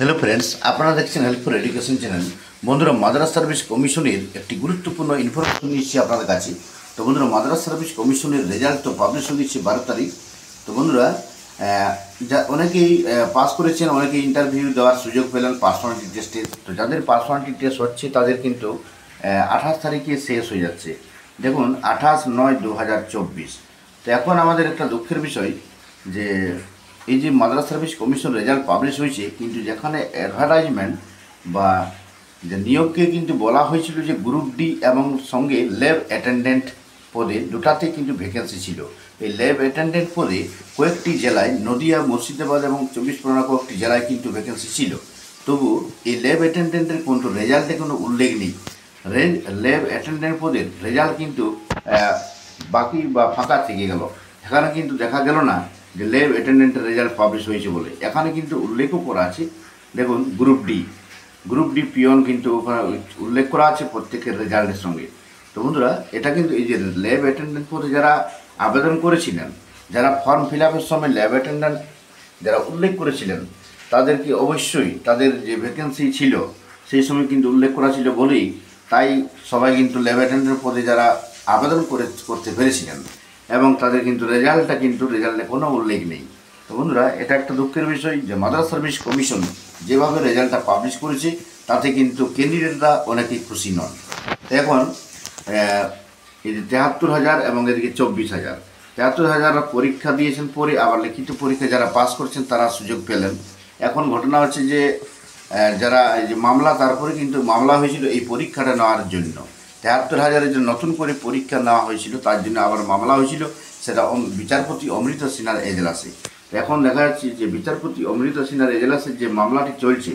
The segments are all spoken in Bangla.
হ্যালো ফ্রেন্ডস, আপনারা দেখছেন হেল্প ফর এডুকেশন চ্যানেল। বন্ধুরা, মাদ্রাস সার্ভিস কমিশনের একটি গুরুত্বপূর্ণ ইনফরমেশন নিয়ে এসেছি আপনাদের কাছে। তো বন্ধুরা, মাদ্রাস সার্ভিস কমিশনের রেজাল্ট তো পাবলিশ হয়ে দিচ্ছে 12 তারিখ। তো বন্ধুরা, যা অনেকেই পাস করেছেন, অনেকেই ইন্টারভিউ দেওয়ার সুযোগ পেলেন পার্সোনালিটি টেস্টে। তো যাদের পার্সোনালিটি টেস্ট হচ্ছে তাদের কিন্তু 28 তারিখে শেষ হয়ে যাচ্ছে। দেখুন, 28/9/2024। তো এখন আমাদের একটা দুঃখের বিষয় যে এই যে Madras service commission result publish হয়েছে, কিন্তু যেখানে অ্যাডভার্টাইজমেন্ট বা যে নিয়োগকে কিন্তু বলা হয়েছিল যে গ্রুপ ডি এবং সঙ্গে ল্যাব অ্যাটেন্ডেন্ট পদে দুটাতে কিন্তু ভ্যাকেন্সি ছিল। এই ল্যাব অ্যাটেন্ডেন্ট পদে কয়েকটি জেলায়, নদিয়া, মুর্শিদাবাদ এবং 24 পরগনা কয়েকটি জেলায় কিন্তু ভ্যাকেন্সি ছিল। তবু এই ল্যাব অ্যাটেন্ডেন্টের কিন্তু রেজাল্টে কোনো উল্লেখ নেই। ল্যাব অ্যাটেন্ডেন্ট পদের রেজাল্ট কিন্তু বাকি বা ফাঁকা থেকে গেল। এখানে কিন্তু দেখা গেল না যে ল্যাব অ্যাটেন্ডেন্টের রেজাল্ট পাবলিশ হয়েছে বলে। এখানে কিন্তু উল্লেখও করা আছে, দেখুন গ্রুপ ডি পিওন কিন্তু ওখানে উল্লেখ করা আছে প্রত্যেকের রেজাল্টের সঙ্গে। তো বন্ধুরা, এটা কিন্তু এই যে ল্যাব অ্যাটেন্ডেন্ট পদে যারা আবেদন করেছিলেন, যারা ফর্ম ফিল আপের সময় ল্যাব অ্যাটেন্ডেন্ট যারা উল্লেখ করেছিলেন, তাদেরকে অবশ্যই তাদের যে ভ্যাকেন্সি ছিল সেই সময় কিন্তু উল্লেখ করা ছিল বলেই তাই সবাই কিন্তু ল্যাব অ্যাটেন্ডেন্ট পদে যারা আবেদন করতে পেরেছিলেন এবং তাদের কিন্তু রেজাল্টে কোনো উল্লেখ নেই। তো বন্ধুরা, এটা একটা দুঃখের বিষয় যে মাদ্রাস সার্ভিস কমিশন যেভাবে রেজাল্টটা পাবলিশ করেছে তাতে কিন্তু ক্যান্ডিডেটরা অনেকেই খুশি নন। তো এখন এই যে 73,000 এবং এদিকে 24,000, 73,000 পরীক্ষা দিয়েছেন, পরে আবার লিখিত পরীক্ষা যারা পাস করছেন তারা সুযোগ পেলেন। এখন ঘটনা হচ্ছে যে যারা এই যে মামলা, তারপরে কিন্তু মামলা হয়েছিল এই পরীক্ষাটা নেওয়ার জন্য। 73,000-এর যে নতুন করে পরীক্ষা নেওয়া হয়েছিল তার জন্য আবার মামলা হয়েছিল, সেটা বিচারপতি অমৃত সিনহার এজলাসে। এখন দেখা যাচ্ছে যে বিচারপতি অমৃত সিনহার এজলাসের যে মামলাটি চলছে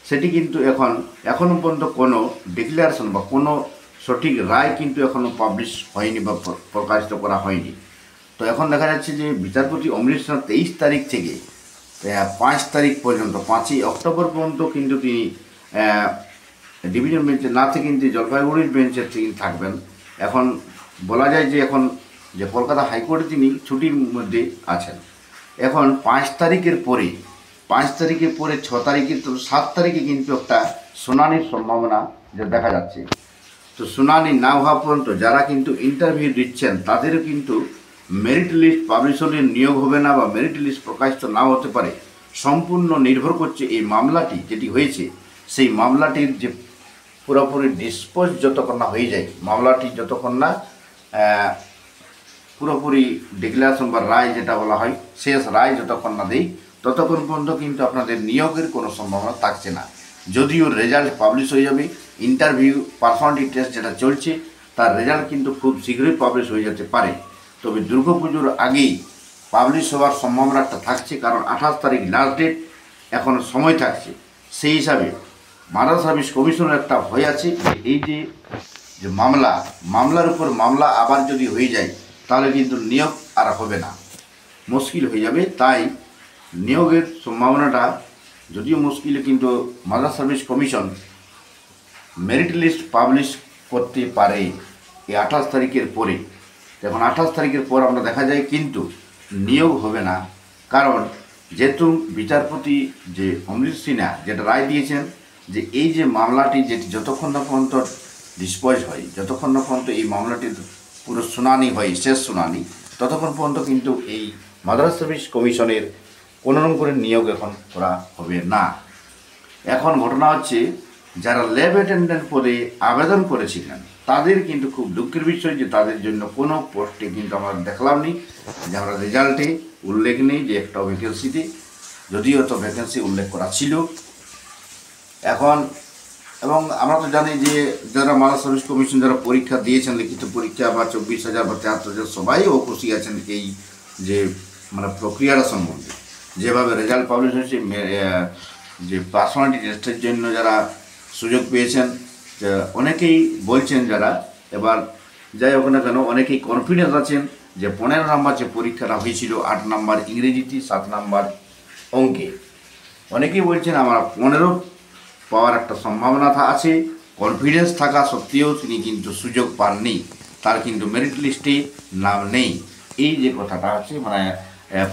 সেটি কিন্তু এখনও পর্যন্ত কোনো ডিক্লারেশন বা কোনো সঠিক রায় কিন্তু এখনও পাবলিশ হয়নি বা প্রকাশিত করা হয়নি। তো এখন দেখা যাচ্ছে যে বিচারপতি অমৃত সিনহা 23 তারিখ থেকে 5 তারিখ পর্যন্ত, 5ই অক্টোবর পর্যন্ত কিন্তু তিনি ডিভিশন বেঞ্চে না থেকে কিন্তু জলপাইগুড়ির বেঞ্চের থেকে থাকবেন। এখন বলা যায় যে এখন যে কলকাতা হাইকোর্টে তিনি ছুটির মধ্যে আছেন। এখন 5 তারিখের পরে 6 তারিখে, তো 7 তারিখে কিন্তু একটা শুনানির সম্ভাবনা যে দেখা যাচ্ছে। তো শুনানি না হওয়া পর্যন্ত যারা কিন্তু ইন্টারভিউ দিচ্ছেন তাদেরও কিন্তু মেরিট লিস্ট পাবলিশ হলে নিয়োগ হবে না বা মেরিট লিস্ট প্রকাশিত নাও হতে পারে। সম্পূর্ণ নির্ভর করছে এই মামলাটি যেটি হয়েছে, সেই মামলাটির যে পুরোপুরি ডিসপোজ যতক্ষণ না হয়ে যায়, মামলাটি যতক্ষণ না পুরোপুরি ডিক্লারেশন বা রায় যেটা বলা হয়, শেষ রায় যতক্ষণ না দেই ততক্ষণ পর্যন্ত কিন্তু আপনাদের নিয়োগের কোনো সম্ভাবনা থাকছে না। যদিও রেজাল্ট পাবলিশ হয়ে যাবে, ইন্টারভিউ, পার্সোনালিটি টেস্ট যেটা চলছে তার রেজাল্ট কিন্তু খুব শীঘ্রই পাবলিশ হয়ে যেতে পারে। তবে দুর্গাপুজোর আগেই পাবলিশ হওয়ার সম্ভাবনাটা থাকছে, কারণ 28 তারিখ লাস্ট ডেট, এখনও সময় থাকছে। সেই হিসাবে মাদ্রাস সার্ভিস কমিশনের একটা ভয় আছে যে এই যে মামলার উপর মামলা আবার যদি হয়ে যায় তাহলে কিন্তু নিয়োগ আর হবে না, মুশকিল হয়ে যাবে। তাই নিয়োগের সম্ভাবনাটা যদিও মুশকিলে, কিন্তু Madras service commission merit list publish করতে পারে এই 28 তারিখের পরে। এখন 28 তারিখের পর আমরা দেখা যায় কিন্তু নিয়োগ হবে না, কারণ যেহেতু বিচারপতি যে অমৃত সিনহা যেটা রায় দিয়েছেন যে এই যে মামলাটি যেটি যতক্ষণ না পর্যন্ত ডিসপোজ হয়, যতক্ষণ না পর্যন্ত এই মামলাটির পুরো শুনানি হয়, শেষ শুনানি, ততক্ষণ পর্যন্ত কিন্তু এই মাদ্রাস সার্ভিস কমিশনের কোনো রকম করে নিয়োগ এখন করা হবে না। এখন ঘটনা হচ্ছে যারা ল্যাব অ্যাটেন্ডেন্ট পদে আবেদন করেছিলেন তাদের কিন্তু খুব দুঃখের বিষয় যে তাদের জন্য কোনো পোস্টে কিন্তু আমরা দেখলাম নি, যে আমরা রেজাল্টে উল্লেখ নেই যে একটা ভ্যাকেন্সিতে, যদিও তো ভ্যাকেন্সি উল্লেখ করা ছিল। এখন এবং আমরা তো জানি যে যারা মাদ্রাস সার্ভিস কমিশন যারা পরীক্ষা দিয়েছেন, লিখিত পরীক্ষা বা 24,000 বা 73,000, সবাই খুশি আছেন এই যে প্রক্রিয়াটা সম্বন্ধে, যেভাবে রেজাল্ট পাবলিশ হয়েছে। যে পার্সোনালিটি টেস্টের জন্য যারা সুযোগ পেয়েছেন, অনেকেই বলছেন যারা, এবার যাই হোক না কেন, অনেকেই কনফিডেন্স আছেন যে 15 নম্বর যে পরীক্ষাটা হয়েছিল, 8 নম্বর ইংরেজিতে, 7 নম্বর অঙ্কে, অনেকেই বলছেন আমার 15 পাওয়ার একটা সম্ভাবনা আছে। কনফিডেন্স থাকা সত্ত্বেও তিনি কিন্তু সুযোগ পাননি, তার কিন্তু মেরিট লিস্টে নাম নেই। এই যে কথাটা আছে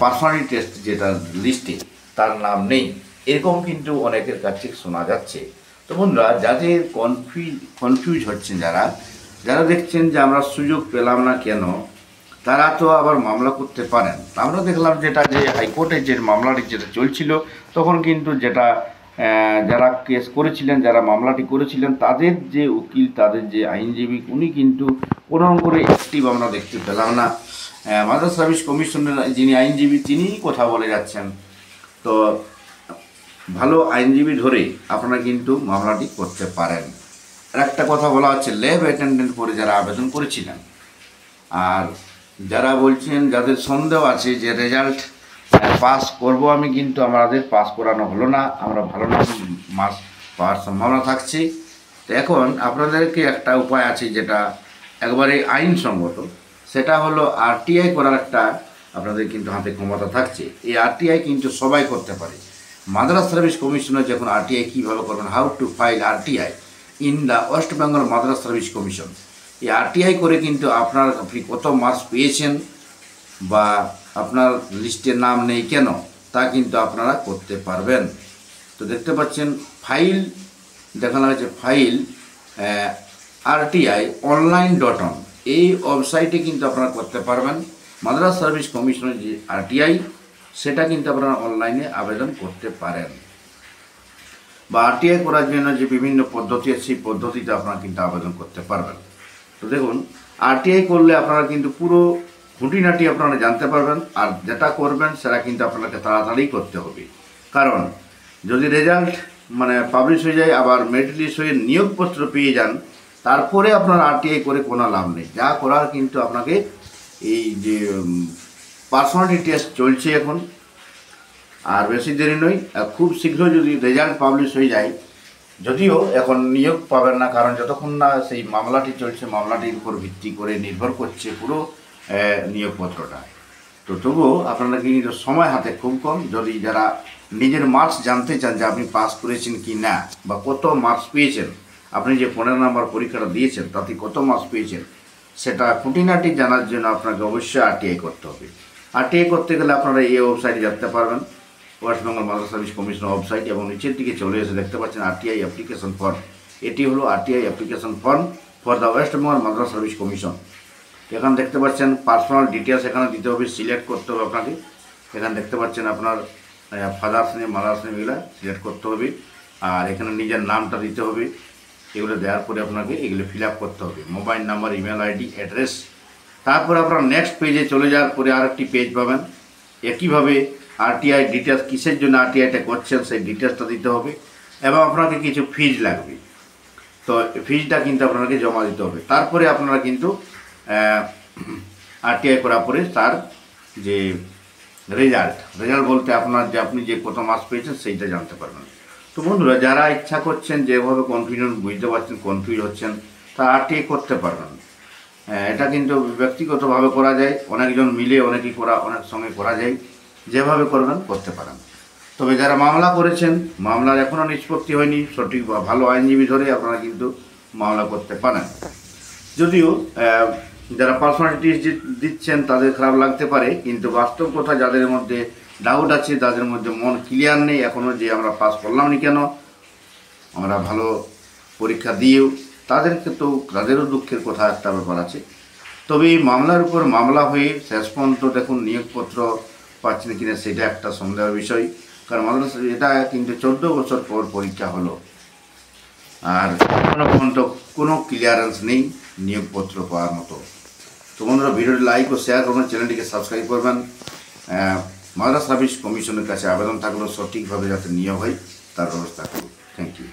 পার্সোনালিটি টেস্ট যেটা লিস্টে তার নাম নেই। এরকম কিন্তু অনেকের কাছে শোনা যাচ্ছে। তো বন্ধুরা, যাদের কনফিউজ হচ্ছেন, যারা দেখছেন যে আমরা সুযোগ পেলাম না কেন, তারা তো আবার মামলা করতে পারেন। আমরা দেখলাম যে হাইকোর্টে যে মামলাটি যেটা চলছিল, তখন কিন্তু যারা কেস করেছিলেন, যারা মামলাটি করেছিলেন, তাদের যে উকিল, তাদের যে আইনজীবী, উনি কিন্তু কোনো করে অ্যাক্টিভ আমরা দেখতে পেলাম না। মাদ্রাস সার্ভিস কমিশনের যিনি আইনজীবী, তিনিই কথা বলে যাচ্ছেন। তো ভালো আইনজীবী ধরে আপনারা কিন্তু মামলাটি করতে পারেন। আর একটা কথা বলা হচ্ছে, ল্যাব অ্যাটেন্ডেন্ট করে যারা আবেদন করেছিলেন, আর যারা বলছেন, যাদের সন্দেহ আছে যে রেজাল্ট পাস করব আমি, কিন্তু আমাদের পাস করানো হলো না, আমরা ভালো না মার্কস পাওয়ার সম্ভাবনা থাকছে। তো এখন আপনাদেরকে একটা উপায় আছে যেটা একবারে আইনসঙ্গত, সেটা হলো আরটিআই করার একটা আপনাদের কিন্তু হাতে ক্ষমতা থাকছে। এই আরটিআই কিন্তু সবাই করতে পারে। মাদ্রাস সার্ভিস কমিশনের যখন আরটিআই কীভাবে করবেন, how to file RTI in the West Bengal Madras service commission, এই আরটিআই করে কিন্তু আপনি কত মার্কস পেয়েছেন বা আপনার লিস্টে নাম নেই কেন, তা কিন্তু আপনারা করতে পারবেন। তো দেখতে পাচ্ছেন ফাইল দেখানো হয়েছে, ফাইল RTI-online.com, এই ওয়েবসাইটে কিন্তু আপনারা করতে পারবেন। মাদ্রাস সার্ভিস কমিশনের যে আরটিআই, সেটা কিন্তু আপনারা অনলাইনে আবেদন করতে পারেন। বা আরটিআই করার জন্য যে বিভিন্ন পদ্ধতি আছে, সেই পদ্ধতিতে আপনারা কিন্তু আবেদন করতে পারবেন। তো দেখুন, আরটিআই করলে আপনারা কিন্তু পুরো খুঁটিনাটি আপনারা জানতে পারবেন। আর যেটা করবেন সেটা কিন্তু আপনাকে তাড়াতাড়ি করতে হবে, কারণ যদি রেজাল্ট পাবলিশ হয়ে যায়, আবার মেরিট লিস্ট হয়ে নিয়োগপত্র পেয়ে যান, তারপরে আপনার আরটিআই করে কোনো লাভ নেই। যা করার কিন্তু আপনাকে এই যে পার্সোনালিটি টেস্ট চলছে এখন, আর বেশি দেরি নয়, খুব শীঘ্র যদি রেজাল্ট পাবলিশ হয়ে যায়, যদিও এখন নিয়োগ পাবেন না, কারণ যতক্ষণ না সেই মামলাটি চলছে, মামলাটির উপর ভিত্তি করে নির্ভর করছে পুরো নিয়োগপত্রটা। তো তবুও আপনারা কিন্তু সময় হাতে খুব কম। যদি যারা নিজের মার্কস জানতে চান যে আপনি পাস করেছেন কি না, বা কত মার্কস পেয়েছেন, আপনি যে 15 নম্বর পরীক্ষাটা দিয়েছেন তাতে কত মার্কস পেয়েছেন, সেটা খুঁটিনাটি জানার জন্য আপনাকে অবশ্যই আরটিআই করতে হবে। আরটিআই করতে গেলে আপনারা এই ওয়েবসাইটে যেতে পারবেন, West Bengal Madras service commission website, এবং নিচের দিকে চলে এসে দেখতে পাচ্ছেন আরটিআই অ্যাপ্লিকেশন ফর্ম। এটি হলো RTI application form for the West Bengal Madras service commission. এখানে দেখতে পাচ্ছেন পার্সোনাল ডিটেলস এখানে দিতে হবে, সিলেক্ট করতে হবে আপনাকে। এখানে দেখতে পাচ্ছেন আপনার ফাদার্স নেম, মাদার্স নেম, এগুলো সিলেক্ট করতে হবে। আর এখানে নিজের নামটা দিতে হবে। এগুলো দেওয়ার পরে আপনাকে এগুলো ফিল আপ করতে হবে, mobile number, email ID, address. তারপরে আপনার নেক্সট পেজে চলে যাওয়ার পরে আরেকটি পেজ পাবেন। একইভাবে আরটিআই ডিটেলস, কিসের জন্য আরটিআইটা করছেন সেই ডিটেলসটা দিতে হবে, এবং আপনাকে কিছু ফিজ লাগবে। তো ফিজটা কিন্তু আপনাকে জমা দিতে হবে। তারপরে আপনারা কিন্তু আরটিআই করার পরে তার যে রেজাল্ট বলতে আপনি যে কত মার্কস পেয়েছেন সেইটা জানতে পারবেন। তো বন্ধুরা, যারা ইচ্ছা করছেন, যেভাবে কনফিডেন্ট বুঝতে পারছেন, কনফিউজ হচ্ছেন, তা আরটিআই করতে পারবেন। এটা কিন্তু ব্যক্তিগতভাবে করা যায়, অনেকজন মিলে অনেক সঙ্গে করা যায়। যেভাবে করবেন করতে পারেন। তবে যারা মামলা করেছেন, মামলার এখনও নিষ্পত্তি হয়নি, সঠিক বা ভালো আইনজীবী ধরে আপনারা কিন্তু মামলা করতে পারেন। যদিও যারা পার্সোনালিটি দিচ্ছেন তাদের খারাপ লাগতে পারে, কিন্তু বাস্তব কথা, যাদের মধ্যে ডাউট আছে, তাদের মধ্যে মন ক্লিয়ার নেই এখনও যে আমরা পাস করলাম না কেন, আমরা ভালো পরীক্ষা দিয়েও, তাদেরও দুঃখের কথা একটা ব্যাপার আছে। তবে এই মামলার উপর মামলা হয়ে শেষ পর্যন্ত দেখুন নিয়োগপত্র পাচ্ছেন কিনা, সেটা একটা সন্দেহের বিষয়। কারণ এটা কিন্তু 14 বছর পর পরীক্ষা হলো, আর এখনো পর্যন্ত কোনো ক্লিয়ারেন্স নেই নিয়োগপত্র পাওয়ার মতো। তো বন্ধুরা, ভিডিওটি লাইক ও শেয়ার করবেন, চ্যানেলটিকে সাবস্ক্রাইব করবেন। মাদ্রাস সার্ভিস কমিশনের কাছে আবেদন থাকলেও সঠিকভাবে যাতে নিয়োগ হয় তার ব্যবস্থা করুন। Thank you.